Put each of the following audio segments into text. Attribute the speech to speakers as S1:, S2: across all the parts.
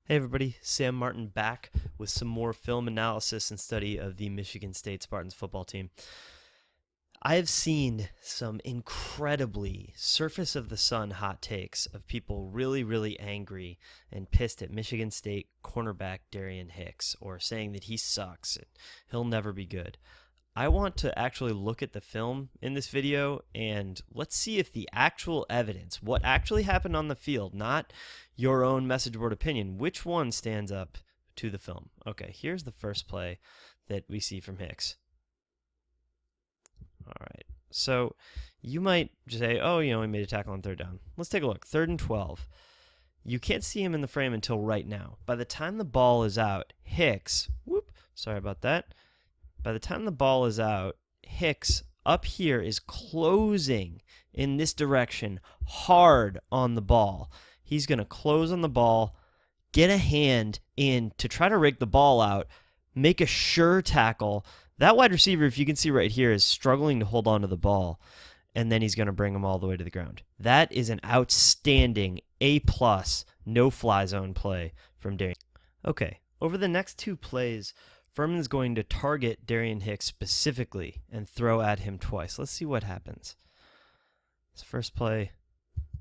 S1: Hey everybody, Sam Martin back with some more film analysis and study of the Michigan State Spartans football team. I have seen some incredibly surface of the sun hot takes of people really angry and pissed at Michigan State cornerback Darian Hicks, or saying that he sucks and he'll never be good. I want to actually look at the film in this video and let's see if the actual evidence, what actually happened on the field, not your own message board opinion, which one stands up to the film. Okay, here's the first play that we see from Hicks. All right, so you might say, oh, he made a tackle on third down. Let's take a look. 3rd and 12. You can't see him in the frame until right now. By the time the ball is out, Hicks, sorry about that. By the time the ball is out, Hicks up here is closing in this direction hard on the ball. He's going to close on the ball, get a hand in to try to rake the ball out, make a sure tackle. That wide receiver, if you can see right here, is struggling to hold on to the ball, and then he's going to bring him all the way to the ground. That is an outstanding A+, no-fly zone play from Darian. Okay, over the next two plays, Furman is going to target Darian Hicks specifically and throw at him twice. Let's see what happens. This first play,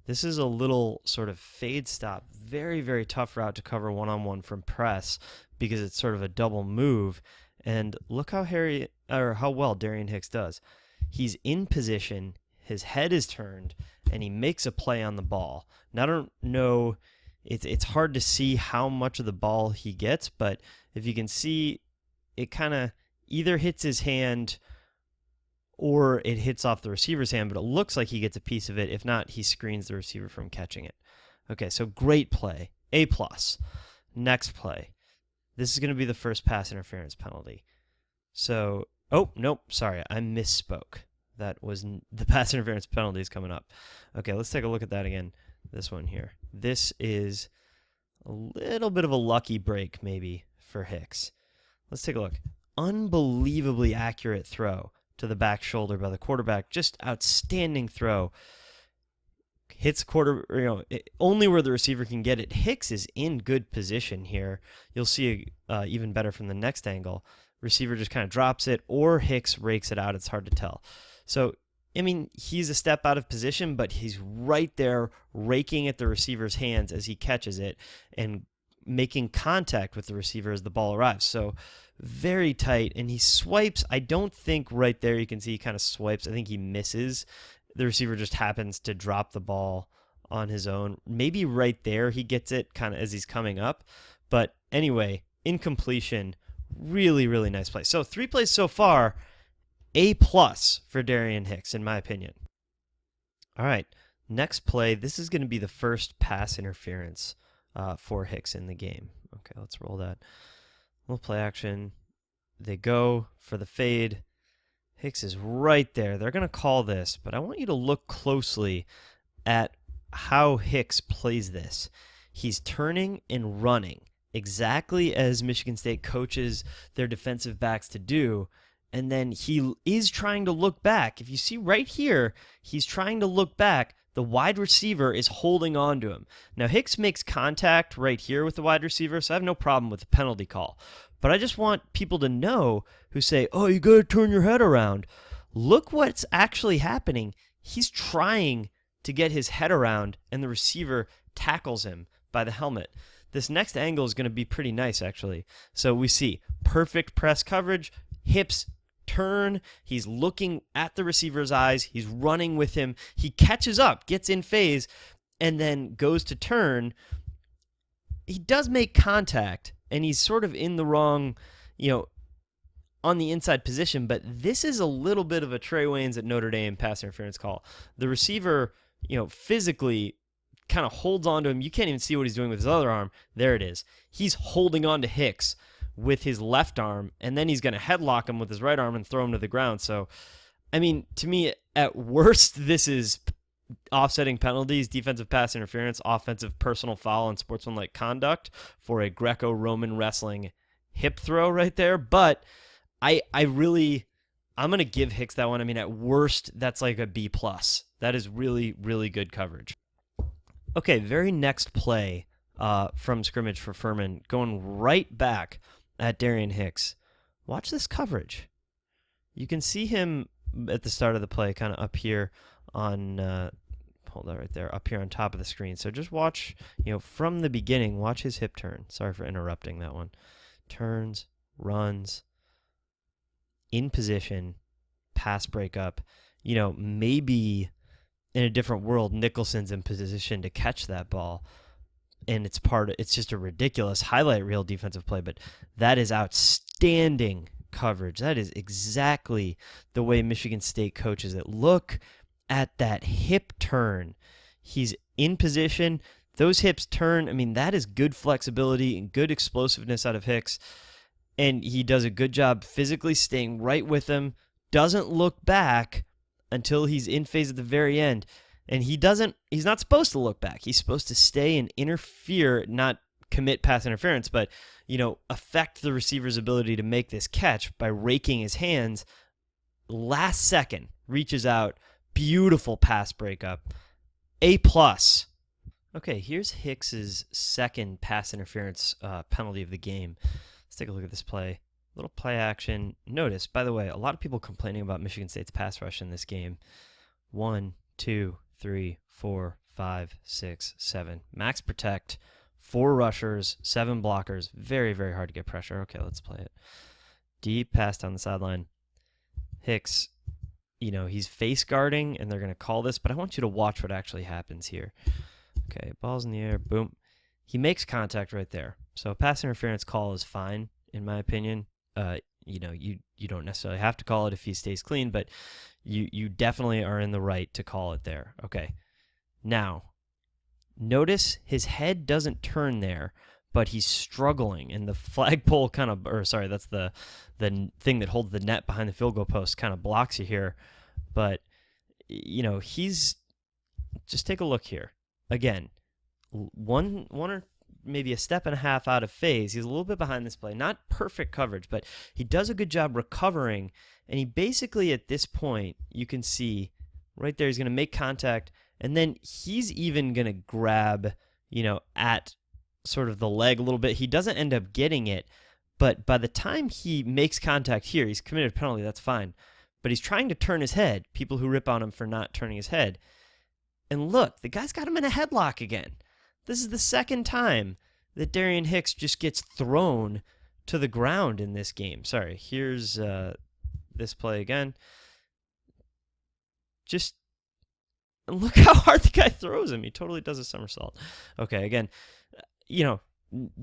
S1: this is a little sort of fade stop. Very tough route to cover one-on-one from press because it's sort of a double move. And look how well Darian Hicks does. He's in position, his head is turned, and he makes a play on the ball. Now, I don't know, it's hard to see how much of the ball he gets, but if you can see, it kind of either hits his hand or it hits off the receiver's hand, but it looks like he gets a piece of it. If not, he screens the receiver from catching it. Okay, so great play. A+. Next play. This is going to be the first pass interference penalty. So, oh, nope, sorry, I misspoke. That was the pass interference penalty is coming up. Okay, let's take a look at that again. This one here. This is a little bit of a lucky break, maybe, for Hicks. Let's take a look. Unbelievably accurate throw to the back shoulder by the quarterback. Just outstanding throw. Hits only where the receiver can get it. Hicks is in good position here. You'll see even better from the next angle. Receiver just kind of drops it, or Hicks rakes it out. It's hard to tell. So, I mean, he's a step out of position, but he's right there raking at the receiver's hands as he catches it and making contact with the receiver as the ball arrives. So very tight, and he swipes. I don't think right there you can see he kind of swipes. I think he misses. The receiver just happens to drop the ball on his own. Maybe right there he gets it kind of as he's coming up. But anyway, incompletion, really nice play. So 3 plays so far, A+ for Darian Hicks, in my opinion. All right, next play. This is going to be the first pass interference for Hicks in the game. Okay, let's roll that. Little play action. They go for the fade. Hicks is right there. They're going to call this, but I want you to look closely at how Hicks plays this. He's turning and running exactly as Michigan State coaches their defensive backs to do, and then he is trying to look back. If you see right here, he's trying to look back. The wide receiver is holding on to him. Now, Hicks makes contact right here with the wide receiver, so I have no problem with the penalty call. But I just want people to know who say, oh, you got to turn your head around. Look what's actually happening. He's trying to get his head around, and the receiver tackles him by the helmet. This next angle is going to be pretty nice, actually. So we see perfect press coverage, hips turn, he's looking at the receiver's eyes, he's running with him, he catches up, gets in phase, and then goes to turn. He does make contact, and he's sort of in the wrong, on the inside position, but this is a little bit of a Trey Waynes at Notre Dame pass interference call. The receiver, physically kind of holds on to him. You can't even see what he's doing with his other arm. There it is. He's holding on to Hicks with his left arm, and then he's going to headlock him with his right arm and throw him to the ground. So, I mean, to me, at worst, this is offsetting penalties, defensive pass interference, offensive personal foul, and sportsmanlike conduct for a Greco-Roman wrestling hip throw right there. But I'm going to give Hicks that one. I mean, at worst, that's like a B+. That is really good coverage. Okay, very next play from scrimmage for Furman, going right back at Darian Hicks. Watch this coverage. You can see him at the start of the play kind of up here on, hold that right there, up here on top of the screen. So just watch, from the beginning, watch his hip turn. Sorry for interrupting that one. Turns, runs, in position, pass breakup. Maybe in a different world, Nicholson's in position to catch that ball. And it's just a ridiculous highlight reel defensive play, but that is outstanding coverage. That is exactly the way Michigan State coaches it. Look at that hip turn. He's in position. Those hips turn. I mean, that is good flexibility and good explosiveness out of Hicks. And he does a good job physically staying right with him. Doesn't look back until he's in phase at the very end. And he's not supposed to look back. He's supposed to stay and interfere, not commit pass interference, but, affect the receiver's ability to make this catch by raking his hands. Last second, reaches out. Beautiful pass breakup. A+. Okay, here's Hicks's second pass interference penalty of the game. Let's take a look at this play. Little play action. Notice, by the way, a lot of people complaining about Michigan State's pass rush in this game. 1, 2, 3, 4, 5, 6, 7. Max protect. 4 rushers, 7 blockers. Very, very hard to get pressure. Okay, let's play it. Deep pass down the sideline. Hicks, he's face guarding, and they're going to call this, but I want you to watch what actually happens here. Okay, ball's in the air. Boom. He makes contact right there. So a pass interference call is fine, in my opinion. You don't necessarily have to call it if he stays clean, but you definitely are in the right to call it there. Okay. Now, notice his head doesn't turn there, but he's struggling, and the flagpole that's the thing that holds the net behind the field goal post kind of blocks you here. But, he's, just take a look here. Again, one or maybe a step and a half out of phase. He's a little bit behind this play. Not perfect coverage, but he does a good job recovering, and he basically, at this point, you can see right there, he's going to make contact, and then he's even going to grab, at sort of the leg a little bit. He doesn't end up getting it, but by the time he makes contact here, he's committed a penalty, that's fine. But he's trying to turn his head, people who rip on him for not turning his head. And look, the guy's got him in a headlock again. This is the second time that Darian Hicks just gets thrown to the ground in this game. Sorry, here's this play again. Just look how hard the guy throws him. He totally does a somersault. Okay, again,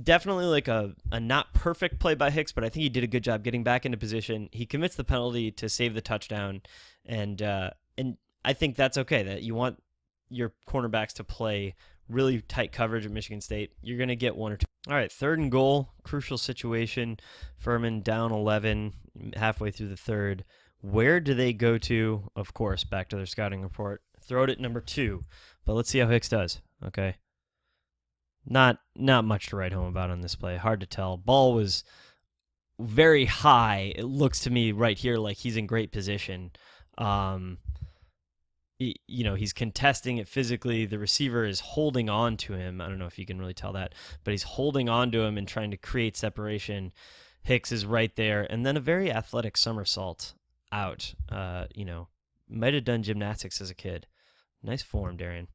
S1: definitely like a not perfect play by Hicks, but I think he did a good job getting back into position. He commits the penalty to save the touchdown, and I think that's okay. That you want your cornerbacks to play really tight coverage at Michigan State. You're going to get 1 or 2. All right, 3rd and goal, crucial situation. Furman down 11, halfway through the 3rd. Where do they go to? Of course, back to their scouting report. Throw it at number 2. But let's see how Hicks does. Okay. Not much to write home about on this play. Hard to tell. Ball was very high. It looks to me right here like he's in great position. He's contesting it physically. The receiver is holding on to him. I don't know if you can really tell that, but he's holding on to him and trying to create separation. Hicks is right there. And then a very athletic somersault out. Might have done gymnastics as a kid. Nice form, Darian.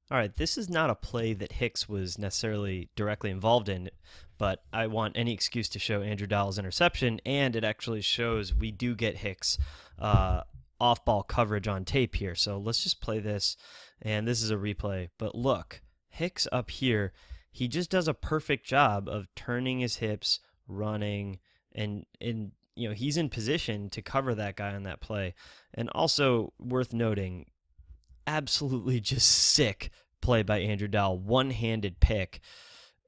S1: All right, this is not a play that Hicks was necessarily directly involved in, but I want any excuse to show Andrew Dowell's interception, and it actually shows we do get Hicks off-ball coverage on tape here. So let's just play this, and this is a replay. But look, Hicks up here, he just does a perfect job of turning his hips, running, and he's in position to cover that guy on that play. And also worth noting, absolutely just sick play by Andrew Dowell, one-handed pick,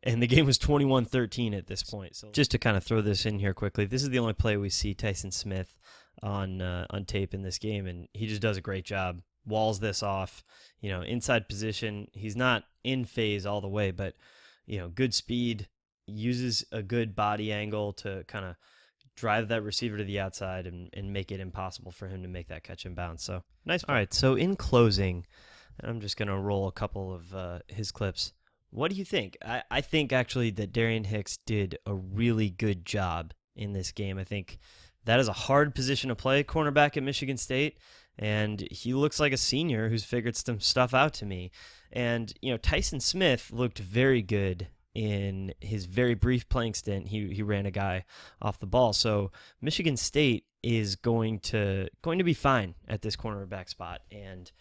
S1: and the game was 21-13 at this point. So just to kind of throw this in here quickly, this is the only play we see Tyson Smith on tape in this game, and he just does a great job. Walls this off, inside position. He's not in phase all the way, but good speed, uses a good body angle to kind of drive that receiver to the outside and make it impossible for him to make that catch and bounce. So nice. All right, so in closing, I'm just going to roll a couple of his clips. What do you think? I think actually that Darian Hicks did a really good job in this game. I think that is a hard position to play, cornerback at Michigan State, and he looks like a senior who's figured some stuff out to me. And, Tyson Smith looked very good in his very brief playing stint. He ran a guy off the ball. So Michigan State is going to be fine at this cornerback spot. And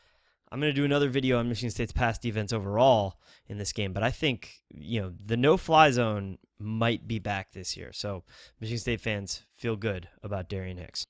S1: I'm going to do another video on Michigan State's pass defense overall in this game, but I think, the no-fly zone might be back this year. So Michigan State fans feel good about Darian Hicks.